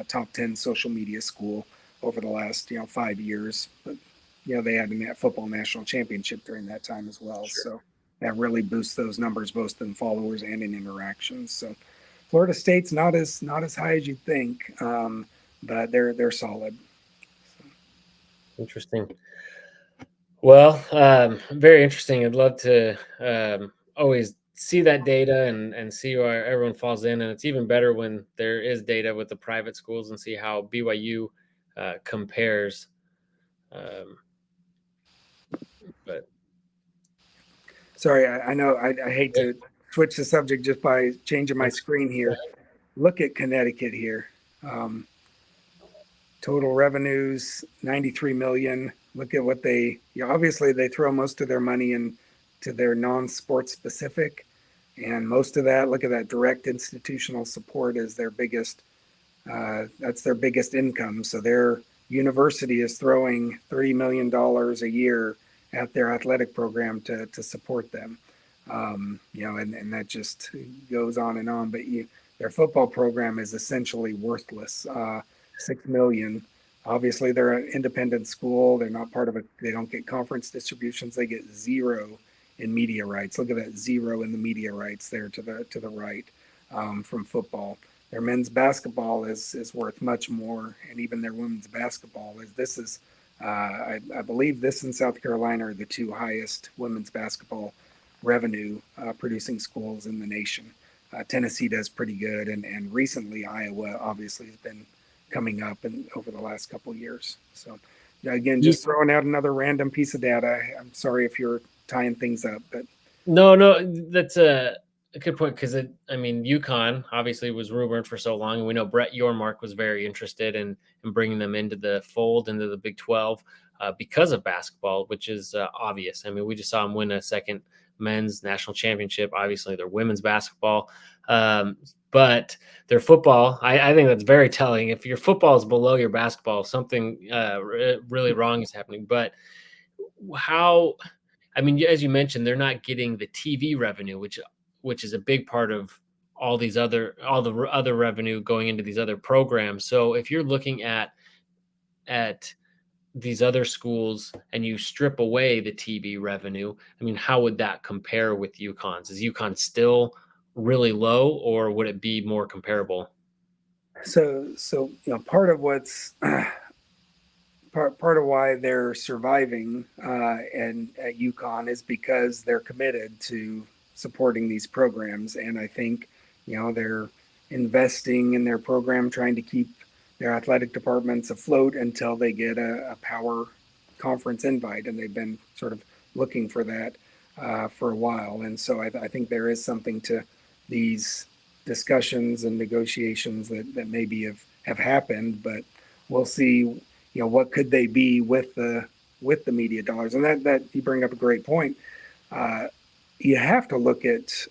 top 10 social media school over the last 5 years. But they had a football national championship during that time as well. Sure. So that really boosts those numbers both in followers and in interactions. So Florida State's not as high as you'd think, but they're solid. Interesting. Well, very interesting. I'd love to always see that data and see where everyone falls in. And it's even better when there is data with the private schools and see how BYU compares. Um, but Sorry, I know I hate yeah, to switch the subject just by changing my that's screen here. Look at Connecticut here. Um, Total revenues 93 million. Look at what obviously they throw most of their money into their non-sport specific, and most of that, look at that, direct institutional support is their biggest. That's their biggest income. So university is throwing $30 million a year at their athletic program to support them. And that just goes on and on. But their football program is essentially worthless. 6 million. Obviously, they're an independent school. They're not part of a. They don't get conference distributions. They get zero in media rights. Look at that, zero in the media rights there to the right, from football. Their men's basketball is worth much more, and even their women's basketball is. This is, I believe, this in South Carolina are the two highest women's basketball revenue producing schools in the nation. Tennessee does pretty good, and recently Iowa obviously has been coming up over the last couple of years. So again, just throwing out another random piece of data. I'm sorry if you're tying things up, but no, that's a good point, because UConn obviously was rumored for so long, and we know Brett Yormark was very interested in bringing them into the fold, into the Big 12, because of basketball, which is obvious. I mean, we just saw them win a second men's national championship. Obviously, their women's basketball, but their football, I think that's very telling. If your football is below your basketball, something really wrong is happening. But as you mentioned, they're not getting the TV revenue, which is a big part of all the other revenue going into these other programs. So if you're looking at these other schools and you strip away the TV revenue, how would that compare with UConn's? Is UConn still really low, or would it be more comparable? So part of what's part of why they're surviving and at UConn is because they're committed to supporting these programs, and I think they're investing in their program, trying to keep their athletic departments afloat until they get a power conference invite, and they've been sort of looking for that for a while. And so I think there is something to these discussions and negotiations that maybe have happened, but we'll see. What could they be with the media dollars? And that you bring up a great point. You have to look at,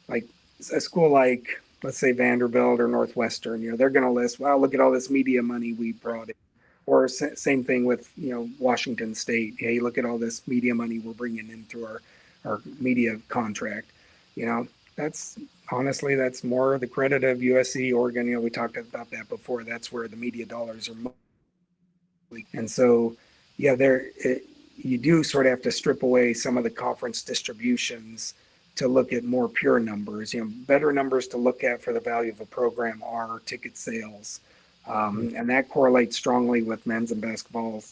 like a school like, let's say, Vanderbilt or Northwestern. They're going to list, wow, look at all this media money we brought in. Or same thing with Washington State. Hey, look at all this media money we're bringing in through our media contract. That's honestly, that's more the credit of USC, Oregon. We talked about that before. That's where the media dollars are mostly. And so, yeah, you do sort of have to strip away some of the conference distributions to look at more pure numbers. Better numbers to look at for the value of a program are ticket sales. And that correlates strongly with men's basketball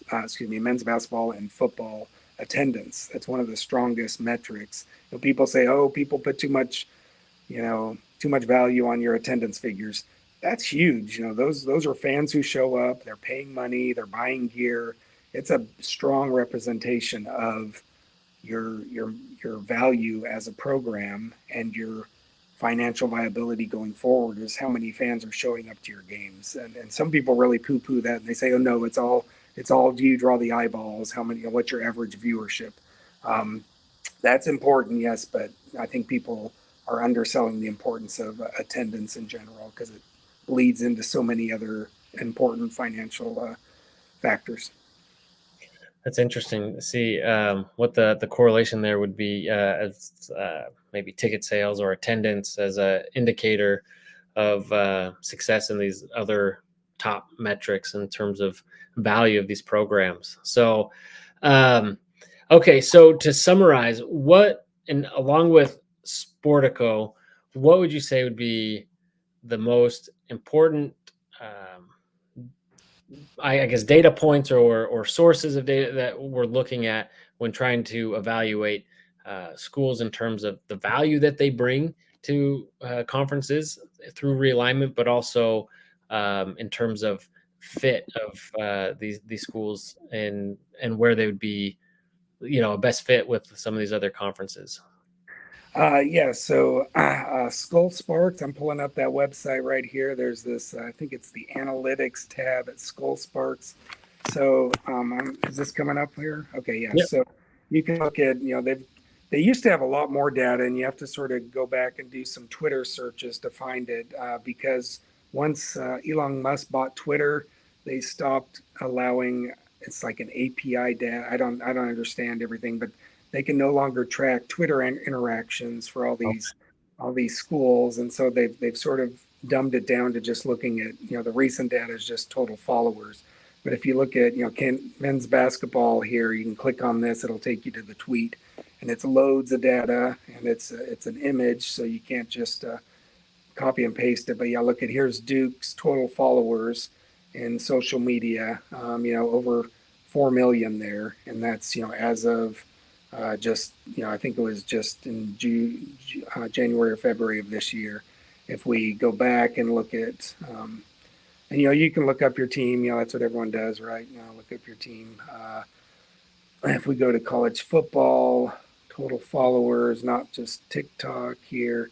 and football attendance. That's one of the strongest metrics. People say, oh, people put too much value on your attendance figures. That's huge. Those are fans who show up, they're paying money, they're buying gear. It's a strong representation of your value as a program, and your financial viability going forward is how many fans are showing up to your games. And some people really poo-poo that, and they say, oh no, it's all do you draw the eyeballs, what's your average viewership. That's important, yes, but I think people are underselling the importance of attendance in general, because it bleeds into so many other important financial factors. That's interesting to see what the correlation there would be, as maybe ticket sales or attendance as an indicator of success in these other top metrics in terms of value of these programs. So, okay, so to summarize, along with Sportico, what would you say would be the most important, I guess, data points or sources of data that we're looking at when trying to evaluate schools in terms of the value that they bring to conferences through realignment, but also in terms of fit of these schools and where they would be, a best fit with some of these other conferences? So Skull Sparks, I'm pulling up that website right here. There's this, I think it's the analytics tab at Skull Sparks. So is this coming up here? Okay, yeah. Yep. So you can look at, they used to have a lot more data, and you have to sort of go back and do some Twitter searches to find it, because once Elon Musk bought Twitter, they stopped allowing, it's like an API data. I don't understand everything, but they can no longer track Twitter interactions for all these schools, and so they've sort of dumbed it down to just looking at, the recent data is just total followers. But if you look at, men's basketball here, you can click on this, it'll take you to the tweet, and it's loads of data, and it's an image, so you can't just copy and paste it. But yeah, look at, here's Duke's total followers in social media, over 4 million there. And that's, as of just, I think it was just in January or February of this year. If we go back and look at, and, you can look up your team, that's what everyone does, right? Look up your team. If we go to college football, total followers, not just TikTok here.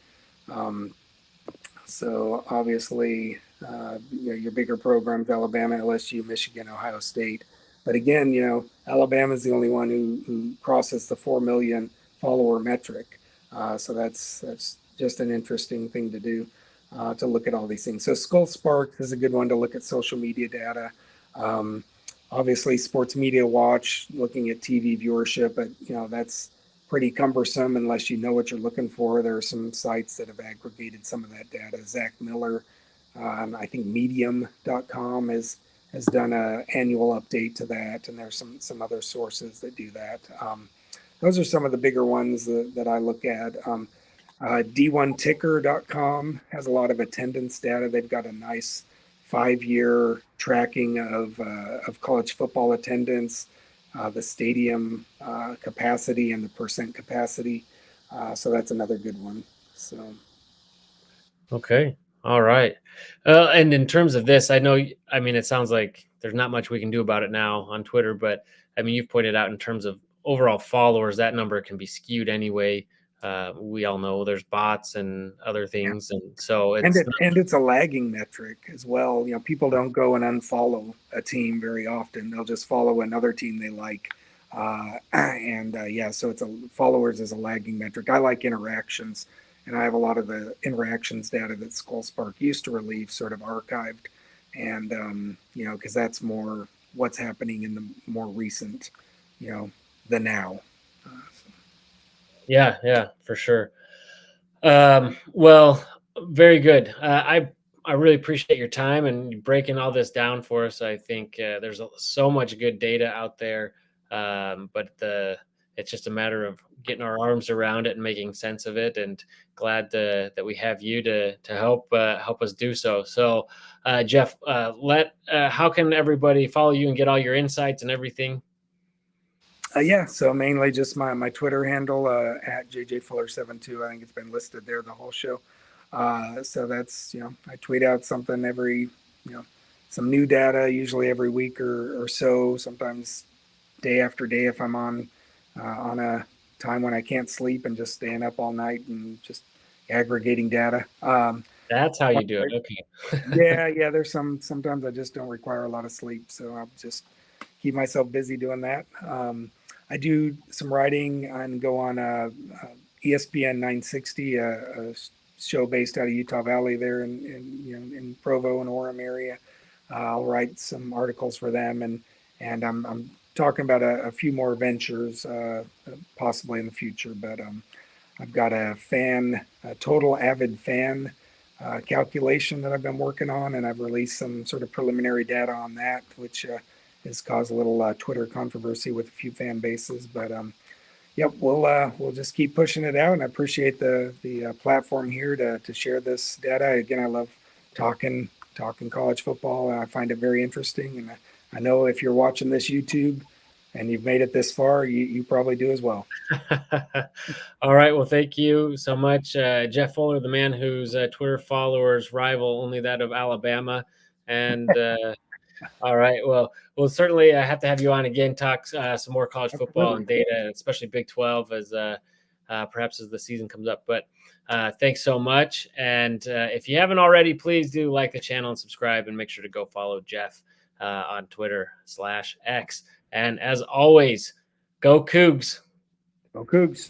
So obviously, your bigger programs, Alabama, LSU, Michigan, Ohio State. But again, Alabama is the only one who crosses the 4 million follower metric. So that's just an interesting thing to do, to look at all these things. So Skull Sparks is a good one to look at social media data. Obviously, Sports Media Watch, looking at TV viewership, but that's pretty cumbersome unless you know what you're looking for. There are some sites that have aggregated some of that data. Zach Miller, I think medium.com has done an annual update to that, and there's some other sources that do that. Those are some of the bigger ones that I look at. D1ticker.com has a lot of attendance data. They've got a nice 5-year tracking of college football attendance, the stadium capacity and the percent capacity. So that's another good one. So. Okay. All right. And in terms of this, I know, I mean, it sounds like there's not much we can do about it now on Twitter, but I mean, you've pointed out in terms of overall followers, that number can be skewed anyway. We all know there's bots and other things. And so And it's it and it's a lagging metric as well. People don't go and unfollow a team very often. They'll just follow another team they like. So it's followers is a lagging metric. I like interactions, and I have a lot of the interactions data that SkullSpark used to relieve sort of archived, and because that's more what's happening in the more recent, the now. So. yeah, for sure. Well, very good. I really appreciate your time and breaking all this down for us. I think there's so much good data out there, but it's just a matter of getting our arms around it and making sense of it. And glad that we have you to help us do so. So, Jeff, how can everybody follow you and get all your insights and everything? So mainly just my Twitter handle at JJFuller72. I think it's been listed there the whole show. So that's, I tweet out something every, some new data, usually every week or so, sometimes day after day if I'm on a time when I can't sleep and just staying up all night and just aggregating data. That's how you do it. Okay. Yeah. There's sometimes I just don't require a lot of sleep, so I'll just keep myself busy doing that. I do some writing and go on ESPN 960, a show based out of Utah Valley there in Provo and Orem area. I'll write some articles for them, and I'm talking about a few more ventures possibly in the future. But I've got a total avid fan calculation that I've been working on, and I've released some sort of preliminary data on that, which has caused a little Twitter controversy with a few fan bases. But yep, we'll just keep pushing it out, and I appreciate the platform here to share this data. Again, I love talking college football, and I find it very interesting. And I know if you're watching this YouTube and you've made it this far, you probably do as well. All right. Well, thank you so much, Jeff Fuller, the man whose Twitter followers rival only that of Alabama. And all right. Well, we'll certainly have to have you on again, talk some more college football and data, especially Big 12 as perhaps as the season comes up. But thanks so much. And if you haven't already, please do like the channel and subscribe, and make sure to go follow Jeff on Twitter/X. And as always, go Cougs. Go Cougs.